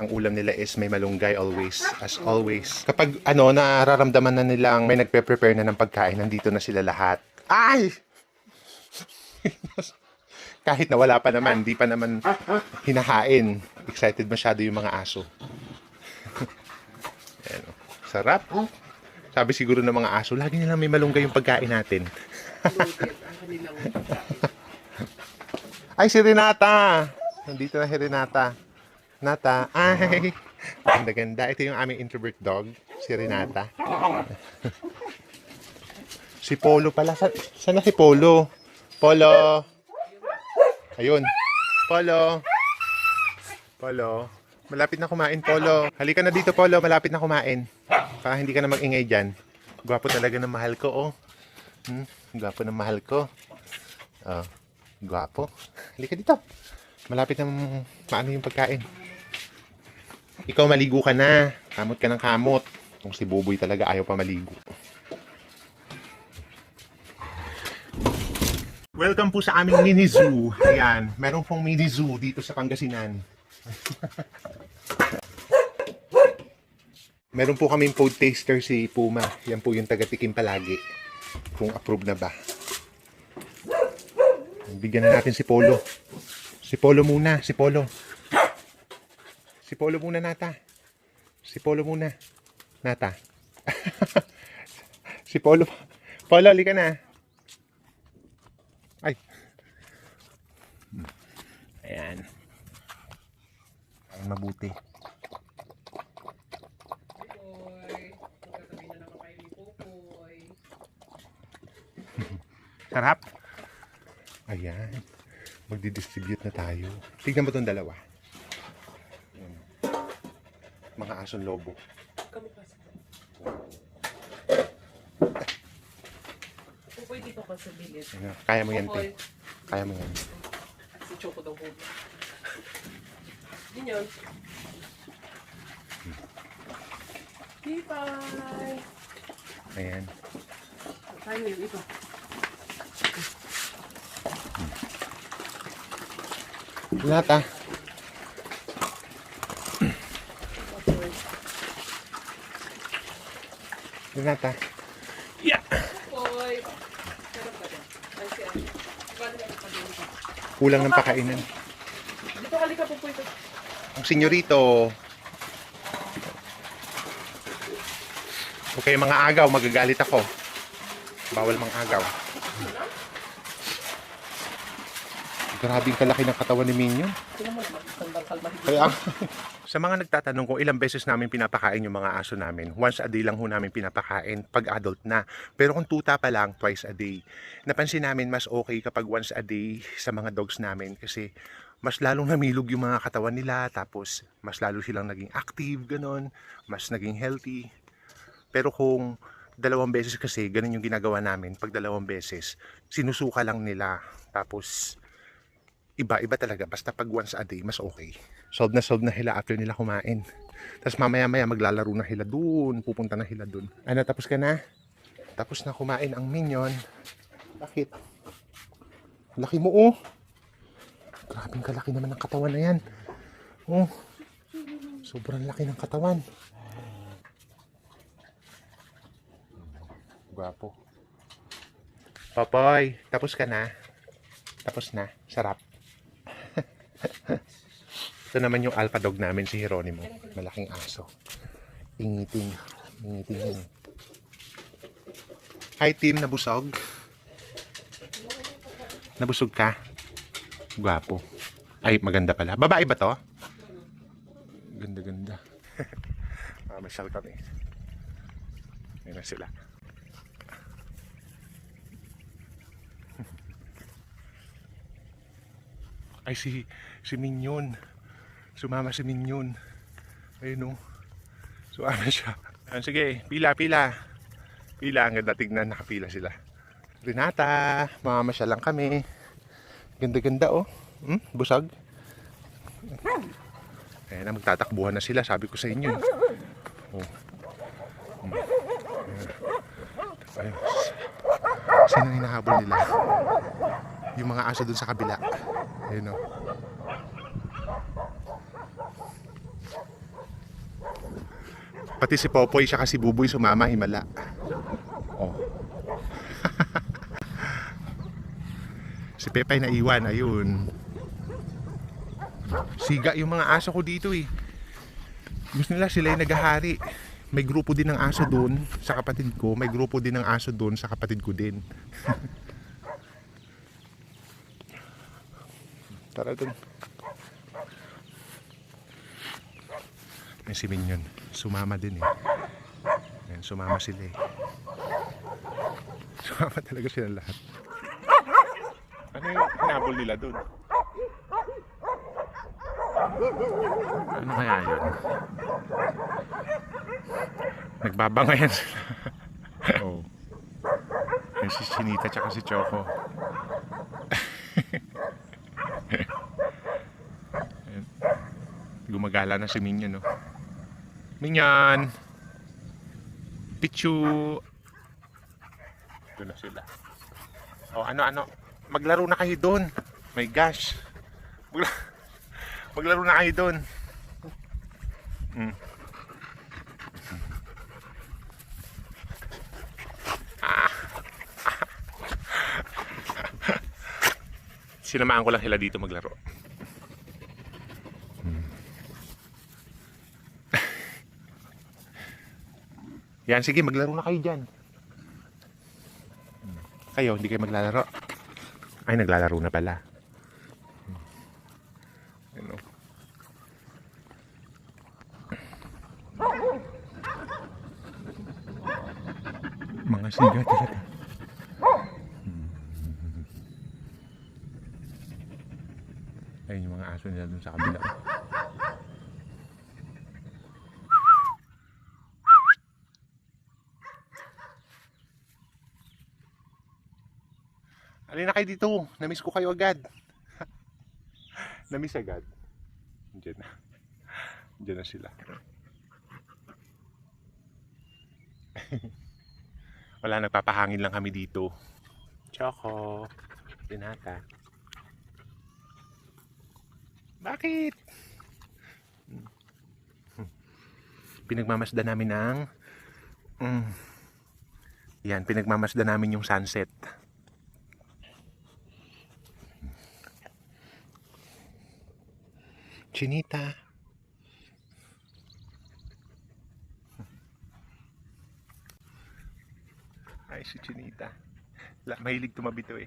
Ang ulam nila is may malunggay always, as always. Kapag nararamdaman na nilang may nagpe-prepare na ng pagkain, nandito na sila lahat. Ay! Kahit na wala pa naman, di pa naman hinahain. Excited masyado yung mga aso. Ayan, oh. Sarap. Sabi siguro ng mga aso, lagi nilang may malunggay yung pagkain natin. Ay, si Renata! Nandito na si Renata. Nata, ay! Ganda-ganda. Ito yung aming introvert dog, si Renata. Si Polo pala. Saan na si Polo? Polo! Ayun. Polo! Polo. Malapit na kumain, Polo. Halika na dito, Polo. Malapit na kumain. Para hindi ka na mag-ingay dyan. Gwapo talaga ng mahal ko, oh. Gwapo ng mahal ko. Oh, gwapo. Halika dito. Malapit na maano yung pagkain. Ikaw maligo ka na. Kamot ka ng kamot. Kung si Buboy talaga ayaw pa maligo. Welcome po sa aming mini zoo. Ayan, meron pong mini zoo dito sa Pangasinan. Meron po kaming food taster si Puma. Yan po yung taga-tikim palagi. Kung approve na ba. Bigyan na natin si Polo. Si Polo muna, si Polo. Si Polo muna, Nata. Si Polo muna. Nata. Si Polo. Polo, halika na. Ay. Ayan. Ayan, mabuti. Sarap. Ayan. Magdi-distribute na tayo. Tignan mo itong dalawa. Ayan. Mga asong lobo. Pupoy dito ka sa bilis. Ayan. Kaya mo yan, te. Kaya mo yan. Si Choco daw po. Yun yun. Bye-bye! Ayan. Tayo yung iba. Nata. Nata. Yeah. Pupoy! Sarap ka dyan. Ay, siya. Kulang ng pakainan. Dito halika, Pupoy. Ang senyorito. Okay, mga agaw, magagalit ako. Bawal mga agaw. Grabing kalaki ng katawan ni Minion. Kaya, sa mga nagtatanong kung ilang beses namin pinapakain yung mga aso namin, once a day lang ho namin pinapakain pag adult na. Pero kung tuta pa lang, twice a day. Napansin namin mas okay kapag once a day sa mga dogs namin kasi mas lalong namilog yung mga katawan nila, tapos mas lalo silang naging active, ganon, mas naging healthy. Pero kung 2 beses kasi, ganun yung ginagawa namin, pag 2 beses, sinusuka lang nila, tapos iba-iba talaga, basta pag once a day, mas okay. Solve na hila after nila kumain. Tapos mamaya-maya maglalaro na hila dun, pupunta na hila dun. Ano, tapos ka na? Tapos na kumain ang Minion. Bakit? Laki mo, oh. Grabing kalaki naman ng katawan na yan. Oh. Sobrang laki ng katawan. Gwapo. Popoy, tapos ka na? Tapos na? Sarap. Ito naman yung alpha dog namin, si Jeronimo. Malaking aso. Ingiting. Ingiting yun. Hi, team. Nabusog? Nabusog ka? Gwapo. Ay, maganda pala. Babae ba to? Ganda-ganda. Masyal kami. Ayun na sila. Ay, si Minion. Sumama si Minion. Ayun, oh. Sumama siya. Ayan, sige, pila. Pila, ang ganda tignan. Nakapila sila. Renata, mamamasyal lang kami. Ganda-ganda, oh. Busag. Ayan na, magtatakbuhan na sila. Sabi ko sa inyo. Oh. Ayun. Sino ang hinahabol nila? Yung mga aso dun sa kabila. Ayun, oh. Pati si Popoy siya si Buboy sumama, himala. Oh. Si Pepay naiwan, ayun. Siga yung mga aso ko dito eh. Gusto nila sila yung naghahari. May grupo din ng aso doon sa kapatid ko. May grupo din ng aso doon sa kapatid ko din. Tara doon. May si Minion. Sumama din eh. Ayan, sumama sila eh. Sumama talaga sila lahat. Ano yung hinabol nila doon? Ano kaya yun? Nagbabangayan sila. Oh. Yung si Chinita tsaka si Choco. Ayan. Gumagala na si Minion, no? Minion! Pichu! Doon na sila. Oh, ano? Maglaro na kayo doon. My gosh. Maglaro na kayo doon. Sinamaan ko lang sila dito maglaro. Yan, sige, maglaro na kayo dyan. Kayo, hindi kayo maglalaro. Ay, naglalaro na pala. Ano? Mga siga talaga. Ayun yung mga aso nila dun sa kabila. Alin na kayo dito. Namiss ko kayo agad. Namiss agad. Diyan na. Diyan na sila. Wala, nagpapahangin lang kami dito. Choco. Binata. Bakit? Pinagmamasdan namin ng yan, pinagmamasdan namin yung sunset. Chinita. Ay, si Chinita. Mahilig tumabi to eh.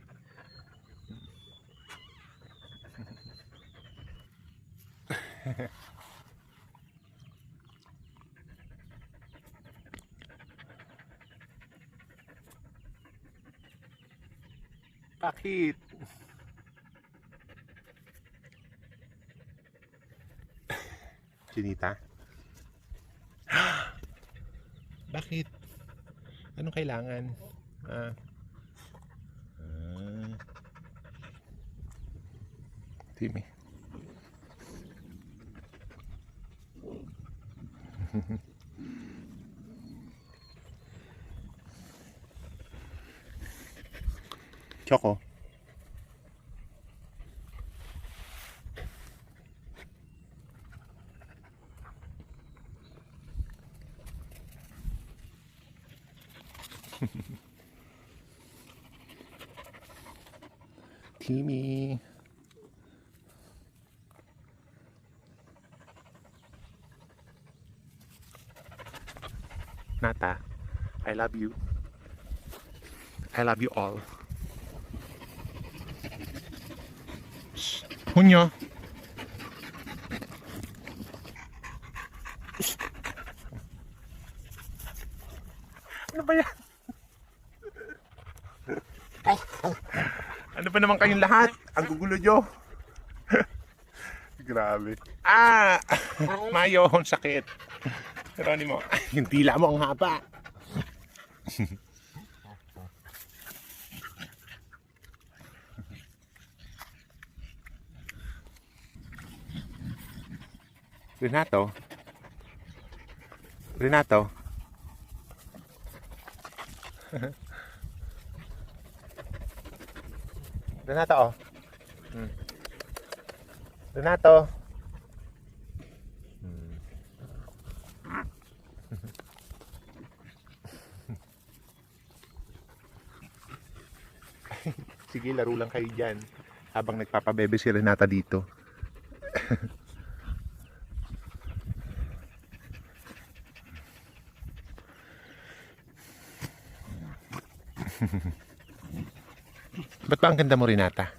Bakit? Chinita? Bakit? Anong kailangan? Timmy. Choco. Timmy. Nata, I love you. I love you all. Hunyo. Ano ba yan? Ano ba naman kayong lahat? Ang gugulo nyo. Grabe. Mayo, ang sakit. Geronimo, yung dila mo ang haba. Renato? Renato? Renato, oh. Renato? Sige, laro lang kayo dyan. Habang nagpapabebe si Renata dito. Ba't ba ang ganda mo, Renata?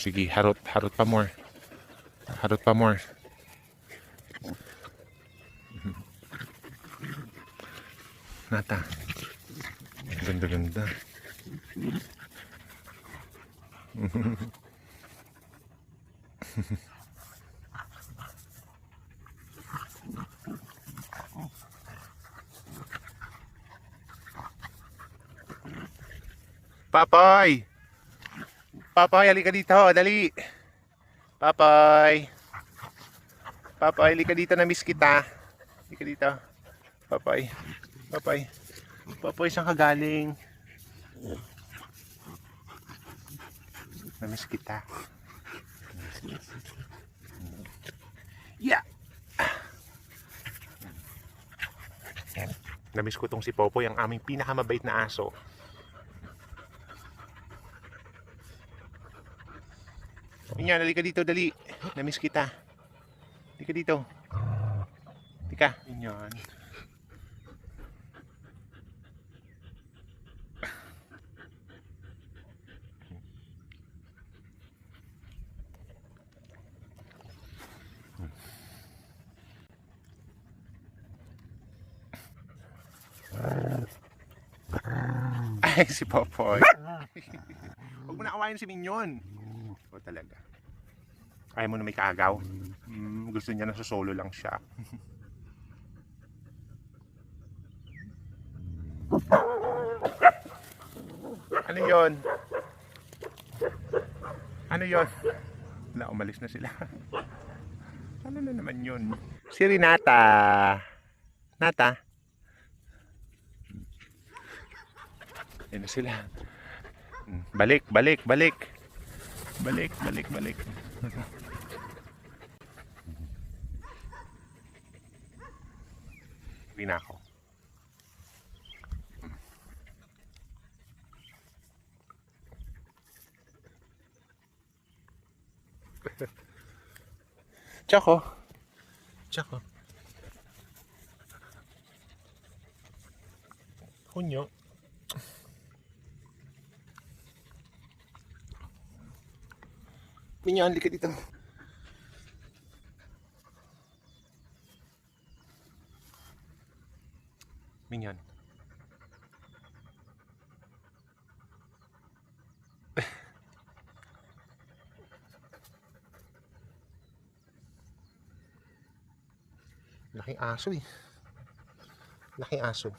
Sige, harot pa more. Harot pa more. Nata. Ganda. Papoy! Papoy, halika dito, dali. Papoy. Papoy, halika dito, na-miss kita. Halika dito. Papoy. Papoy, saan ka galing? Na-miss kita. Yeah! Yan. Na-miss ko tong si Popoy, ang aming pinakamabait na aso. Yan, halika dito, dali. Na-miss kita. Halika dito. Halika. Yan. Ay, si Popoy. Huwag mo na awayin si Mignon. O talaga. Ayaw mo na may kaagaw. Gusto niya na sa solo lang siya. Ano yon? Ano yon? Wala, umalis na sila. Ano na naman yun? Si Renata. Nata. Yan na sila. Balik. Uwi na ako. Choco. Kunyo. Minyan, halika dito. Minyan. Laking aso eh. Laking aso.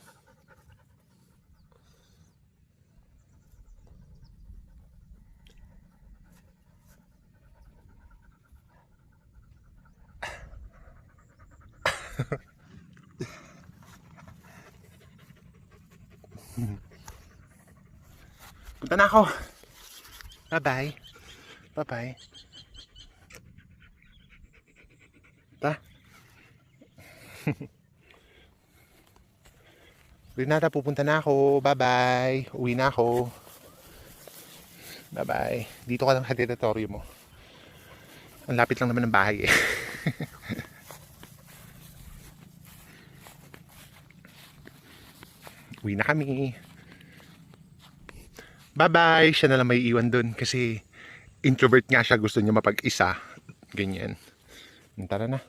Punta na ako. Bye-bye. Ta. Renata, pupunta na ako. Bye-bye. Uwi na ako. Bye-bye. Dito ka lang sa teritoryo mo. Ang lapit lang naman ng bahay eh. Uwi na kami. Bye-bye. Siya na lang may iwan dun kasi introvert nga siya. Gusto niya mapag-isa. Ganyan. Tara na.